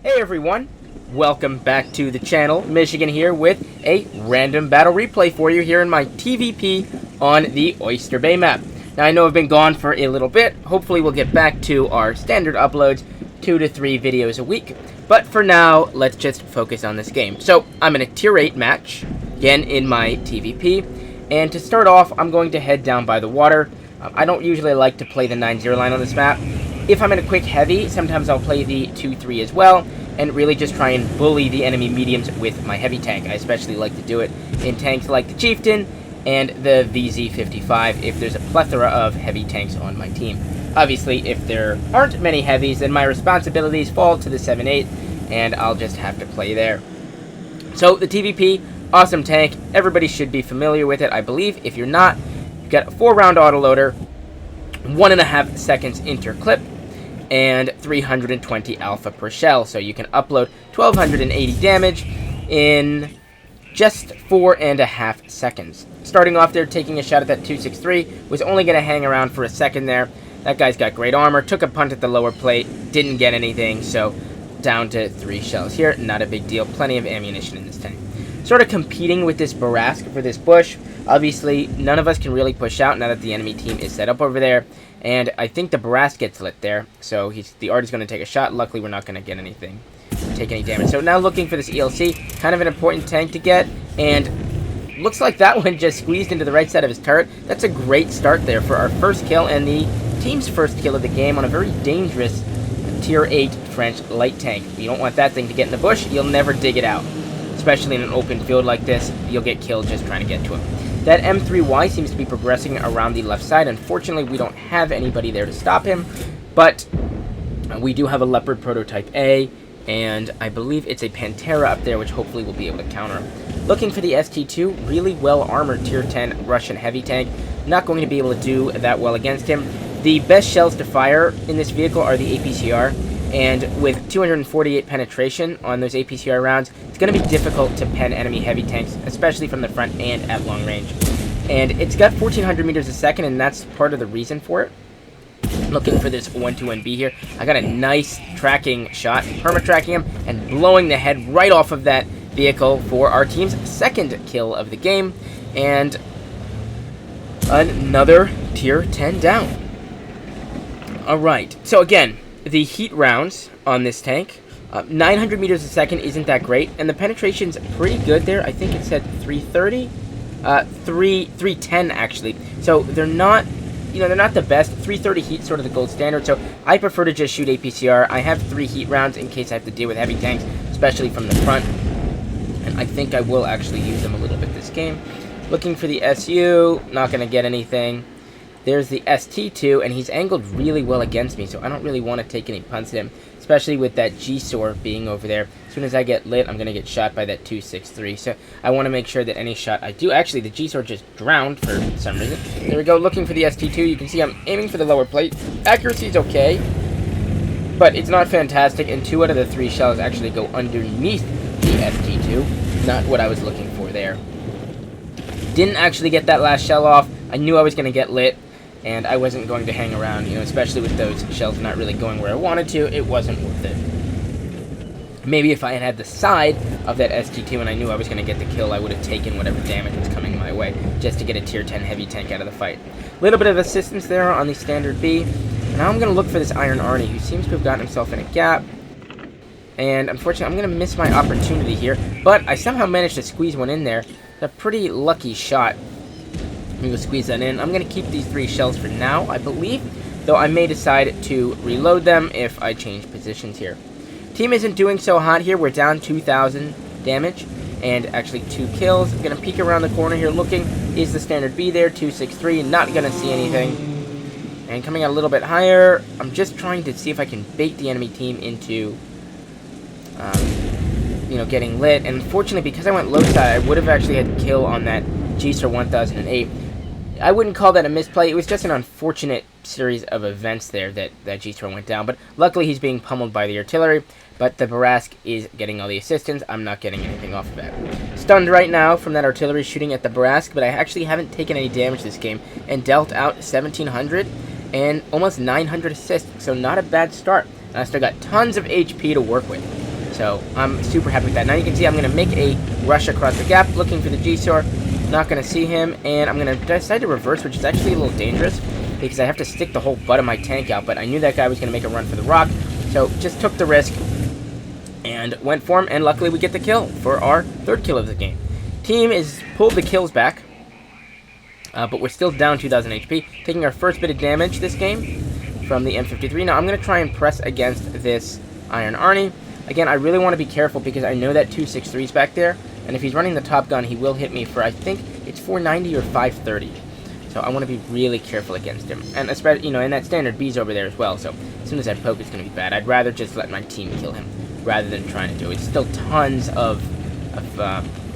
Hey everyone, welcome back to the channel. Michigan here with a random battle replay for you here in my TVP on the Oyster Bay map. Now I know I've been gone for a little bit. Hopefully we'll get back to our standard uploads, 2 to 3 videos a week. But for now, let's just focus on this game. So I'm in a tier 8 match, again in my TVP. And to start off, I'm going to head down by the water. I don't usually like to play the 9-0 line on this map. If I'm in a quick heavy, sometimes I'll play the 2-3 as well, and really just try and bully the enemy mediums with my heavy tank. I especially like to do it in tanks like the Chieftain and the VZ55 if there's a plethora of heavy tanks on my team. Obviously, if there aren't many heavies, then my responsibilities fall to the 7-8, and I'll just have to play there. So the TVP, awesome tank. Everybody should be familiar with it, I believe. If you're not, you've got a 4-round autoloader, 1.5 seconds interclip, and 320 alpha per shell, so you can upload 1280 damage in just 4.5 seconds. Starting off there, taking a shot at that 263, was only going to hang around for a second there. That guy's got great armor, took a punt at the lower plate, didn't get anything, so down to 3 shells here, not a big deal, plenty of ammunition in this tank. Sort of competing with this Barask for this bush. Obviously, none of us can really push out now that the enemy team is set up over there. And I think the Barask gets lit there. So the Art is going to take a shot. Luckily, we're not going to get anything, take any damage. So now looking for this ELC. Kind of an important tank to get. And looks like that one just squeezed into the right side of his turret. That's a great start there for our first kill and the team's first kill of the game on a very dangerous Tier 8 French light tank. You don't want that thing to get in the bush. You'll never dig it out. Especially in an open field like this, you'll get killed just trying to get to him. That M3Y seems to be progressing around the left side. Unfortunately, we don't have anybody there to stop him, but we do have a Leopard Prototype A, and I believe it's a Pantera up there, which hopefully we'll be able to counter him. Looking for the ST2, really well-armored Tier 10 Russian heavy tank. Not going to be able to do that well against him. The best shells to fire in this vehicle are the APCR, and with 248 penetration on those APCR rounds, it's going to be difficult to pen enemy heavy tanks, especially from the front and at long range. And it's got 1,400 meters a second, and that's part of the reason for it. Looking for this 121B here. I got a nice tracking shot, perma-tracking him, and blowing the head right off of that vehicle for our team's second kill of the game. And another Tier 10 down. Alright, so again, the heat rounds on this tank, 900 meters a second isn't that great, and the penetration's pretty good there. I think it said 330, 310 actually. So they're not, they're not the best. 330 heat sort of the gold standard. So I prefer to just shoot APCR. I have 3 heat rounds in case I have to deal with heavy tanks, especially from the front. And I think I will actually use them a little bit this game. Looking for the SU, not going to get anything. There's the ST2, and he's angled really well against me, so I don't really want to take any punts at him, especially with that G-SOR being over there. As soon as I get lit, I'm going to get shot by that 263, so I want to make sure that any shot I do... Actually, the G-SOR just drowned for some reason. There we go, looking for the ST2. You can see I'm aiming for the lower plate. Accuracy is okay, but it's not fantastic, and 2 out of the 3 shells actually go underneath the ST2. Not what I was looking for there. Didn't actually get that last shell off. I knew I was going to get lit, and I wasn't going to hang around, especially with those shells not really going where I wanted to. It wasn't worth it. Maybe if I had had the side of that ST2 and I knew I was going to get the kill, I would have taken whatever damage was coming my way just to get a Tier 10 heavy tank out of the fight. A little bit of assistance there on the standard B. Now I'm going to look for this Iron Arnie, who seems to have gotten himself in a gap. And unfortunately, I'm going to miss my opportunity here, but I somehow managed to squeeze one in there. It's a pretty lucky shot. I'm going to squeeze that in. I'm going to keep these 3 shells for now, I believe, though I may decide to reload them if I change positions here. Team isn't doing so hot here. We're down 2,000 damage and actually 2 kills. I'm going to peek around the corner here looking. Is the standard B there? 263. Not going to see anything. And coming out a little bit higher, I'm just trying to see if I can bait the enemy team into, getting lit. And unfortunately, because I went low side, I would have actually had to kill on that G-SOR 1008. I wouldn't call that a misplay. It was just an unfortunate series of events there that G-SOR went down. But luckily, he's being pummeled by the artillery. But the Barask is getting all the assistance. I'm not getting anything off of that. Stunned right now from that artillery shooting at the Barask. But I actually haven't taken any damage this game. And dealt out 1,700 and almost 900 assists. So not a bad start. And I still got tons of HP to work with. So I'm super happy with that. Now you can see I'm going to make a rush across the gap, looking for the G-Sor. Not going to see him, and I'm going to decide to reverse, which is actually a little dangerous, because I have to stick the whole butt of my tank out, but I knew that guy was going to make a run for the rock, so just took the risk and went for him, and luckily we get the kill for our third kill of the game. Team is pulled the kills back, but we're still down 2,000 HP, taking our first bit of damage this game from the M53. Now I'm going to try and press against this Iron Arnie. Again, I really want to be careful because I know that 263 is back there, and if he's running the top gun, he will hit me for, I think, it's 490 or 530. So I want to be really careful against him. And especially, you know, and that standard B's over there as well, so as soon as I poke, it's going to be bad. I'd rather just let my team kill him rather than trying to do it. It's still tons of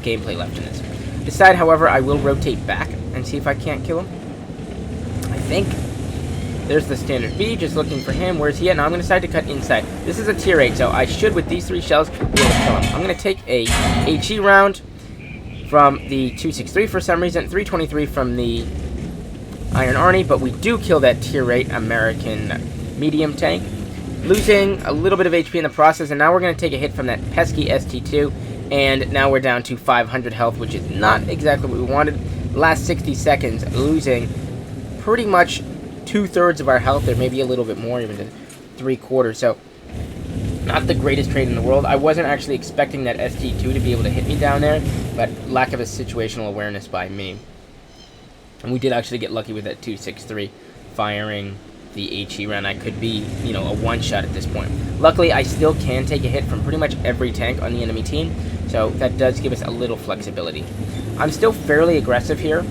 gameplay left in this. Decide, however, I will rotate back and see if I can't kill him. I think there's the standard B, just looking for him. Where's he at? Now I'm going to decide to cut inside. This is a tier 8, so I should, with these 3 shells, be able to kill him. I'm going to take a HE round from the 263 for some reason, 323 from the Iron Arnie, but we do kill that tier 8 American medium tank, losing a little bit of HP in the process, and now we're going to take a hit from that pesky ST2, and now we're down to 500 health, which is not exactly what we wanted. Last 60 seconds, losing pretty much 2/3 of our health, there may be a little bit more, even to 3/4, so not the greatest trade in the world. I wasn't actually expecting that ST2 to be able to hit me down there, but lack of a situational awareness by me. And we did actually get lucky with that 263 firing the HE round. I could be, you know, a one-shot at this point. Luckily, I still can take a hit from pretty much every tank on the enemy team, so that does give us a little flexibility. I'm still fairly aggressive here.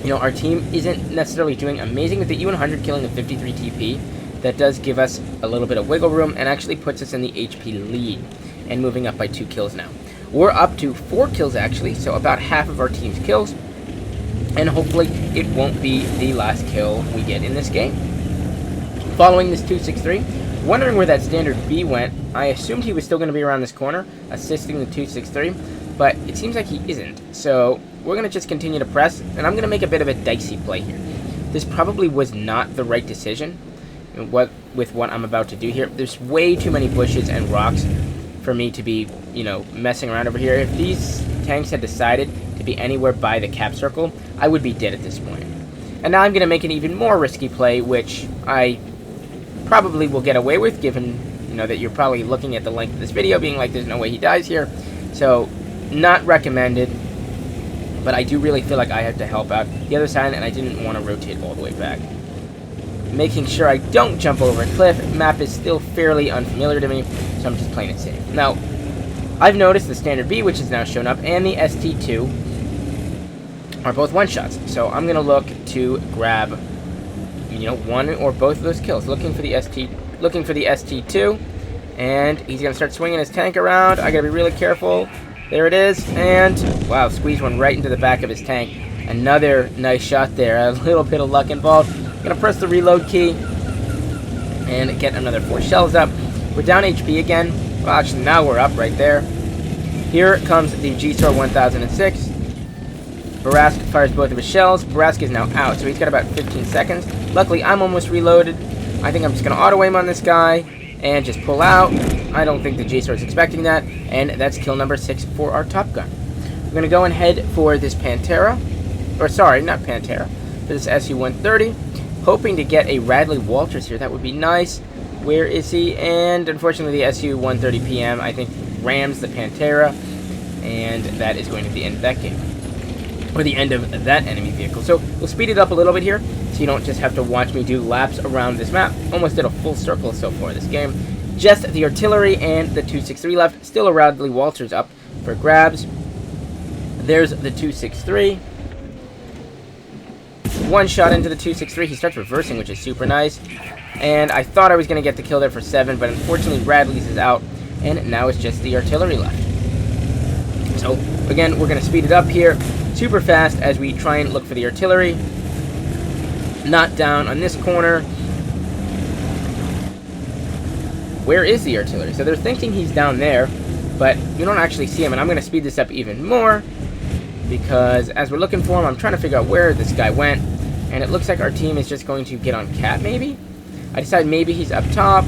You know, our team isn't necessarily doing amazing with the E100 killing the 53 TP. That does give us a little bit of wiggle room and actually puts us in the HP lead and moving up by 2 kills now. We're up to 4 kills actually, so about half of our team's kills, and hopefully it won't be the last kill we get in this game. Following this 263, wondering where that standard B went. I assumed he was still going to be around this corner, assisting the 263, but it seems like he isn't. So we're going to just continue to press, and I'm going to make a bit of a dicey play here. This probably was not the right decision with what I'm about to do here. There's way too many bushes and rocks for me to be, you know, messing around over here. If these tanks had decided to be anywhere by the cap circle, I would be dead at this point. And now I'm going to make an even more risky play, which I probably will get away with, given, you know, that you're probably looking at the length of this video being like, there's no way he dies here. So, not recommended, but I do really feel like I have to help out the other side, and I didn't want to rotate all the way back. Making sure I don't jump over a cliff. Map is still fairly unfamiliar to me, so I'm just playing it safe. Now, I've noticed the standard B, which has now shown up, and the ST2 are both one-shots. So I'm going to look to grab, you know, one or both of those kills. Looking for the ST2, and he's going to start swinging his tank around. I got to be really careful. There it is, and wow, squeeze one right into the back of his tank. Another nice shot there. A little bit of luck involved. Gonna press the reload key and get another 4 shells up. We're down HP again. Well, actually, now we're up right there. Here comes the G-Star 1006. Barask fires both of his shells. Barask is now out, so he's got about 15 seconds. Luckily, I'm almost reloaded. I think I'm just gonna auto-aim on this guy and just pull out. I don't think the G-Star is expecting that, and that's kill number 6 for our Top Gun. We're gonna go and head for this Pantera, or sorry, not Pantera, for this SU-130. Hoping to get a Radley Walters here. That would be nice. Where is he? And unfortunately, the SU-130 PM, I think, rams the Pantera. And that is going to be the end of that game. Or the end of that enemy vehicle. So we'll speed it up a little bit here, so you don't just have to watch me do laps around this map. Almost did a full circle so far this game. Just the artillery and the 263 left. Still a Radley Walters up for grabs. There's the 263. One shot into the 263. He starts reversing, which is super nice. And I thought I was going to get the kill there for 7, but unfortunately Radley's is out. And now it's just the artillery left. So, again, we're going to speed it up here super fast as we try and look for the artillery. Not down on this corner. Where is the artillery? So they're thinking he's down there, but you don't actually see him. And I'm going to speed this up even more, because as we're looking for him, I'm trying to figure out where this guy went, and it looks like our team is just going to get on cap, maybe? I decide maybe he's up top,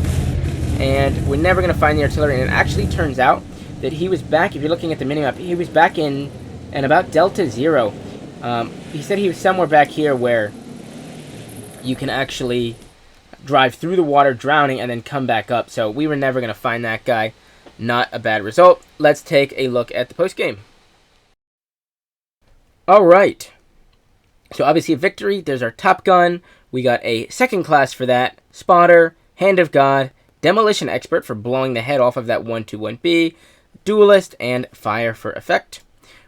and we're never going to find the artillery. And it actually turns out that he was back, if you're looking at the minimap, he was back in about Delta Zero. He said he was somewhere back here where you can actually drive through the water drowning and then come back up. So we were never going to find that guy. Not a bad result. Let's take a look at the postgame. All right. So obviously a victory. There's our Top Gun. We got a second class for that. Spotter, Hand of God, Demolition Expert for blowing the head off of that 121B, Duelist, and Fire for effect.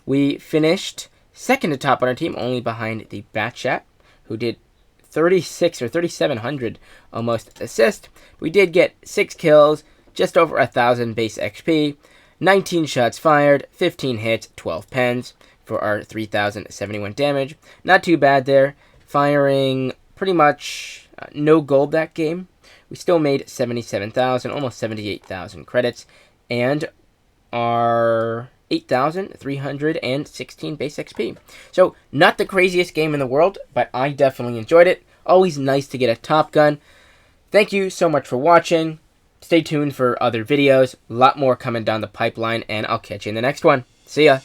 We finished second to top on our team, only behind the Batchat, who did 36 or 3,700 almost assist. We did get 6 kills, just over 1,000 base XP, 19 shots fired, 15 hits, 12 pens for our 3,071 damage. Not too bad there. Firing pretty much no gold that game. We still made 77,000, almost 78,000 credits, and our 8,316 base XP. So, not the craziest game in the world, but I definitely enjoyed it. Always nice to get a Top Gun. Thank you so much for watching. Stay tuned for other videos. A lot more coming down the pipeline, and I'll catch you in the next one. See ya!